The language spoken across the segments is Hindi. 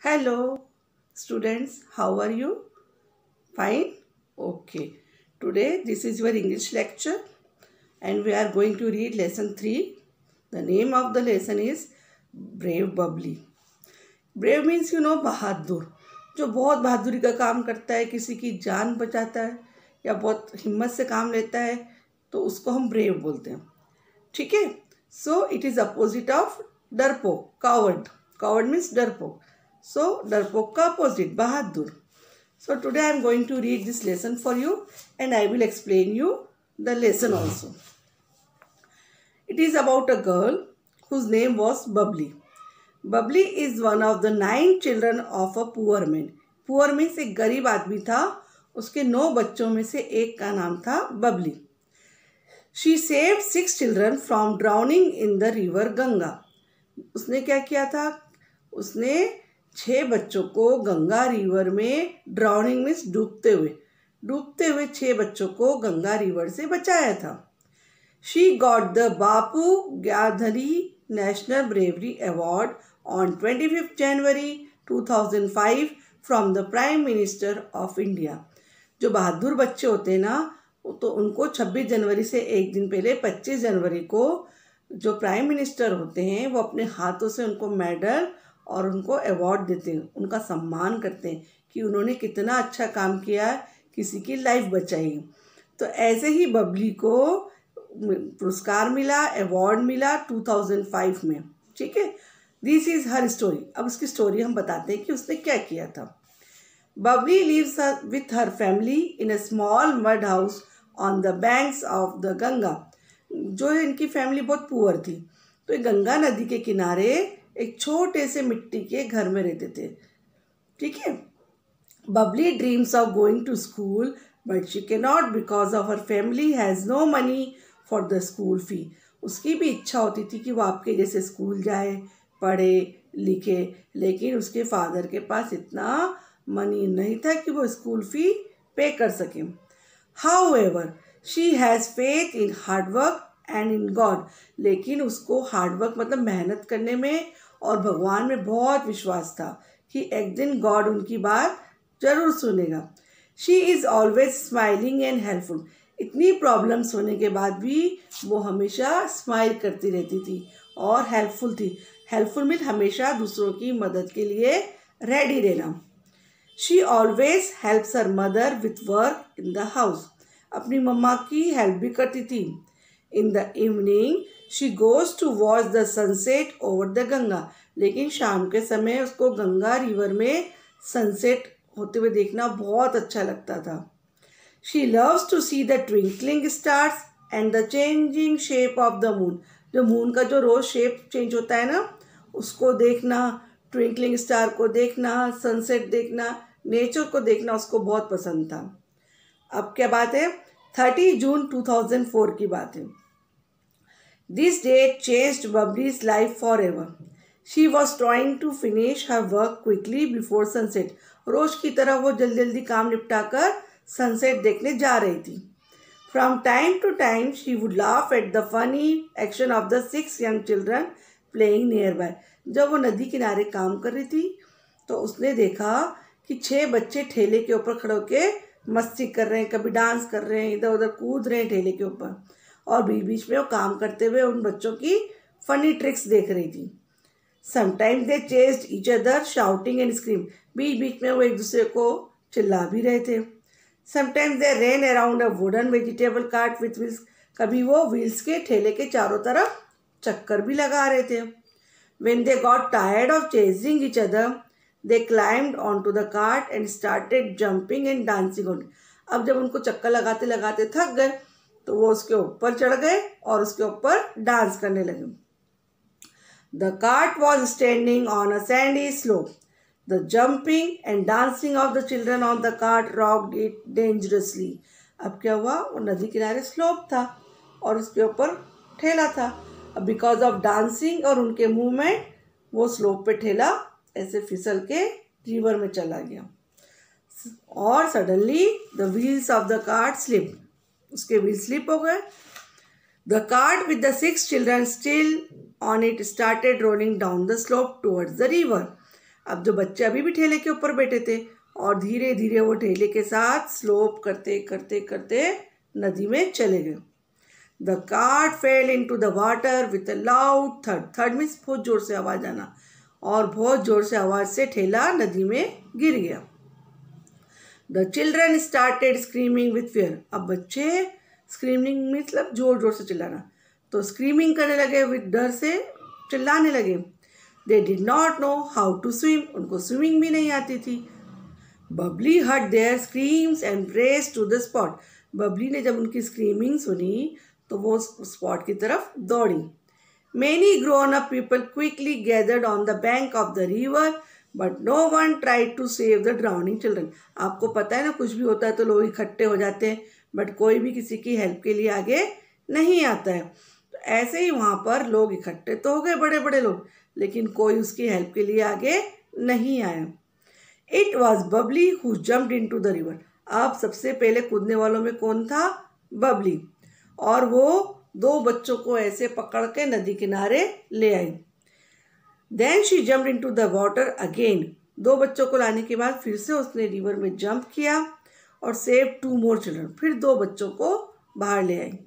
Hello, students. How are you? Fine? Okay. Today, this is your English lecture and we are going to read lesson 3. The name of the lesson is Brave Bubbly. Brave means बहादुर, जो बहुत बहादुरी का काम करता है, किसी की जान बचाता है या बहुत हिम्मत से काम लेता है, तो उसको हम ब्रेव बोलते हैं. ठीक है. So it is opposite of डरपोक, कावर्ड. कावर्ड मीन्स डरपोक. So, डरपोक का opposite, Bahadur. So, today I am going to read this lesson for you and I will explain you the lesson also. It is about a girl whose name was Bubbly. Bubbly is one of the 9 children of a poor man. Poor means एक गरीब आदमी था, उसके 9 बच्चों में से एक का नाम था Bubbly. She saved 6 children from drowning in the river Ganga. उसने क्या किया था? उसने 6 बच्चों को गंगा रिवर में, ड्राउनिंग मीन्स डूबते हुए 6 बच्चों को गंगा रिवर से बचाया था. She got the Bapu Gaidhani national bravery award on 25 January 2005 from the prime minister of India. जो बहादुर बच्चे होते हैं ना, तो उनको 26 जनवरी से एक दिन पहले 25 जनवरी को जो प्राइम मिनिस्टर होते हैं वो अपने हाथों से उनको मेडल और उनको अवार्ड देते हैं, उनका सम्मान करते हैं कि उन्होंने कितना अच्छा काम किया, किसी की लाइफ बचाई. तो ऐसे ही बबली को पुरस्कार मिला, अवार्ड मिला 2005 में. ठीक है. This is her story. अब उसकी स्टोरी हम बताते हैं कि उसने क्या किया था. Babli lives with her family in a small mud house on the banks of the Ganga. जो इनकी फैमिली बहुत पुअर थी, तो ये गंगा नदी के किनारे एक छोटे से मिट्टी के घर में रहते थे. ठीक है. Babli dreams of going to school but she can not because of her family has no money for the school fee. उसकी भी इच्छा होती थी कि वो आपके जैसे स्कूल जाए, पढ़े लिखे, लेकिन उसके फादर के पास इतना मनी नहीं था कि वो स्कूल फी पे कर सके. However she has faith in hard work and in God. लेकिन उसको हार्डवर्क मतलब मेहनत करने में और भगवान में बहुत विश्वास था कि एक दिन गॉड उनकी बात जरूर सुनेगा. She is always smiling and helpful. इतनी प्रॉब्लम्स होने के बाद भी वो हमेशा स्माइल करती रहती थी और हेल्पफुल थी. हेल्पफुल मीन हमेशा दूसरों की मदद के लिए रेडी रहना. She always helps her mother with work in the house. अपनी मम्मा की हेल्प भी करती थी. In the evening she goes to watch the sunset over the Ganga. लेकिन शाम के समय उसको गंगा रिवर में सनसेट होते हुए देखना बहुत अच्छा लगता था. She loves to see the twinkling stars and the changing shape of the moon. जो मून का जो रोज़ शेप चेंज होता है ना, उसको देखना, ट्विंकलिंग स्टार को देखना, सनसेट देखना, नेचर को देखना उसको बहुत पसंद था. अब क्या बात है, 30 जून 2004 की बात है. This date changed Bubbly's life forever. She was trying to finish her work quickly before sunset. रोज की तरह वो जल्दी जल्दी काम निपटाकर सनसेट देखने जा रही थी. From time to time, she would laugh at the funny action of the 6 young children playing nearby. जब वो नदी किनारे काम कर रही थी, तो उसने देखा कि 6 बच्चे ठेले के ऊपर खड़े होकर मस्ती कर रहे हैं, कभी डांस कर रहे हैं, इधर उधर कूद रहे हैं ठेले के ऊपर, और बीच बीच में वो काम करते हुए उन बच्चों की फनी ट्रिक्स देख रही थी. Sometimes they chased each other shouting and scream. बीच बीच में वो एक दूसरे को चिल्ला भी रहे थे. Sometimes they ran around a wooden vegetable cart with wheels. कभी वो व्हील्स के ठेले के चारों तरफ चक्कर भी लगा रहे थे. When they got tired of chasing each other they climbed on to the cart and started jumping and dancing on. अब जब उनको चक्कर लगाते लगाते थक गए, तो वो उसके ऊपर चढ़ गए और उसके ऊपर डांस करने लगे. The cart was standing on a Sandy slope. The jumping and dancing of the children on the cart rocked it dangerously. अब क्या हुआ, वो नदी किनारे स्लोप था और उसके ऊपर ठेला था. अब बिकॉज ऑफ डांसिंग और उनके मूवमेंट वो स्लोप पे ठेला ऐसे फिसल के रिवर में चला गया. और suddenly the wheels of the cart slip. उसके व्हील स्लिप हो गए. The cart with the 6 children still on it started rolling down the slope towards the river. अब जो बच्चे अभी भी ठेले के ऊपर बैठे थे और धीरे धीरे वो ठेले के साथ स्लोप करते करते करते नदी में चले गए। The cart fail into the water with a loud third. Third means बहुत जोर से आवाज आना, और बहुत जोर से आवाज से ठेला नदी में गिर गया। The children started screaming with fear. अब बच्चे स्क्रीमिंग मतलब जोर जोर से चिल्लाना, तो स्क्रीमिंग करने लगे, विथ डर से चिल्लाने लगे। They did not know how to swim. उनको स्विमिंग भी नहीं आती थी। Babli heard their screams and race to the spot. Babli ने जब उनकी स्क्रीमिंग सुनी तो वो स्पॉट की तरफ दौड़ी। Many grown up people quickly gathered on the bank of the river but no one tried to save the drowning children. आपको पता है ना, कुछ भी होता है तो लोग इकट्ठे हो जाते हैं, बट कोई भी किसी की हेल्प के लिए आगे नहीं आता है। तो ऐसे ही वहाँ पर लोग इकट्ठे तो हो गए, बड़े बड़े लोग, लेकिन कोई उसकी हेल्प के लिए आगे नहीं आया। It was Babli who jumped into the river. अब सबसे पहले कूदने वालों में कौन था? बबली। और वो दो बच्चों को ऐसे पकड़ के नदी किनारे ले आई। Then she jumped into the water again. दो बच्चों को लाने के बाद फिर से उसने रिवर में जंप किया और सेव 2 more चिल्ड्रन। फिर 2 बच्चों को बाहर ले आई।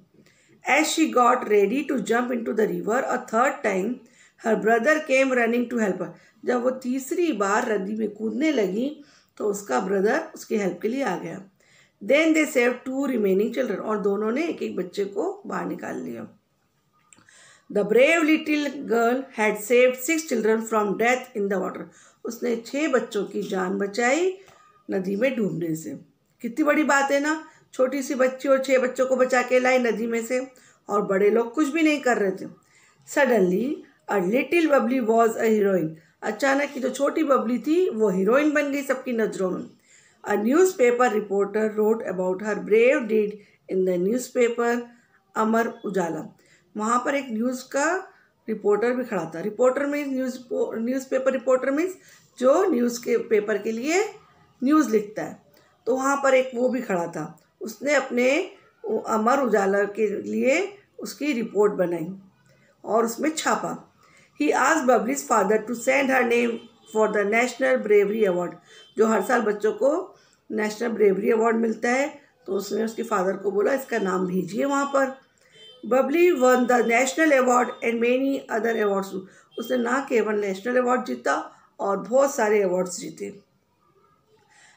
As she got ready to jump into the river a third time her brother came running to help her. जब वो तीसरी बार नदी में कूदने लगी तो उसका ब्रदर उसकी हेल्प के लिए आ गया। Then they save 2 remaining children. और दोनों ने एक एक बच्चे को बाहर निकाल लिया। The brave little girl had saved 6 children from death in the water. उसने 6 बच्चों की जान बचाई नदी में डूबने से। कितनी बड़ी बात है ना, छोटी सी बच्ची और 6 बच्चों को बचा के लाई नदी में से, और बड़े लोग कुछ भी नहीं कर रहे थे। Suddenly a little Babli was a heroine. अचानक की जो छोटी बबली थी वो हीरोइन बन गई सबकी नज़रों में। A newspaper reporter wrote about her brave deed in the newspaper Amar Ujala. वहाँ पर एक न्यूज़ का रिपोर्टर भी खड़ा था। Reporter means newspaper reporter means जो न्यूज़ के पेपर के लिए न्यूज़ लिखता है। तो वहाँ पर एक वो भी खड़ा था, उसने अपने अमर उजाला के लिए उसकी रिपोर्ट बनाई और उसमें छापा। He asked Babli's father to send her name for the national bravery award. जो हर साल बच्चों को नेशनल ब्रेवरी अवार्ड मिलता है, तो उसने उसके फादर को बोला इसका नाम भेजिए वहाँ पर। Babli one the national award and many other awards. उसने ना केवल नेशनल अवार्ड जीता और बहुत सारे अवार्ड्स जीते।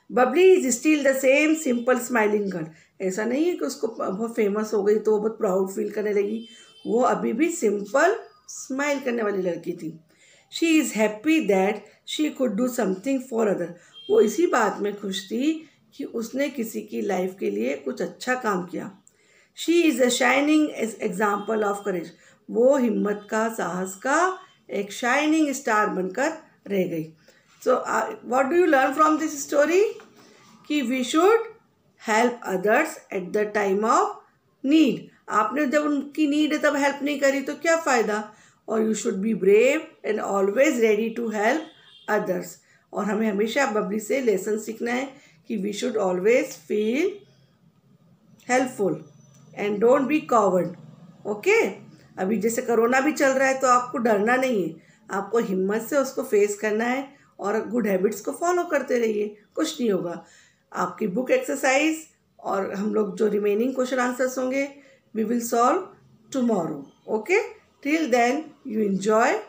Babli is still the same simple smiling girl. ऐसा नहीं है कि उसको बहुत फेमस हो गई तो वो बहुत प्राउड फील करने लगी। वो अभी भी सिंपल स्माइल करने वाली लड़की थी। She is happy that she could do something for other. वो इसी बात में खुश थी कि उसने किसी की लाइफ के लिए कुछ अच्छा काम किया। She is a shining example of courage. वो हिम्मत का, साहस का एक शाइनिंग स्टार बनकर रह गई। So what do you learn from this story? कि we should help others at the time of need. आपने जब उनकी नीड है तब हेल्प नहीं करी तो क्या फ़ायदा? और you should be brave and always ready to help others. और हमें हमेशा बबली से लेसन सीखना है कि we should always feel helpful and don't be coward. Okay, अभी जैसे कोरोना भी चल रहा है तो आपको डरना नहीं है, आपको हिम्मत से उसको फेस करना है और गुड हैबिट्स को फॉलो करते रहिए, कुछ नहीं होगा। आपकी बुक एक्सरसाइज और हम लोग जो रिमेनिंग क्वेश्चन आंसर्स होंगे we will solve tomorrow. Okay, till then you enjoy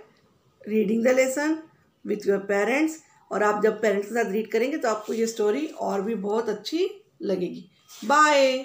reading the lesson with your parents. और आप जब पेरेंट्स के साथ रीड करेंगे तो आपको ये स्टोरी और भी बहुत अच्छी लगेगी। बाय।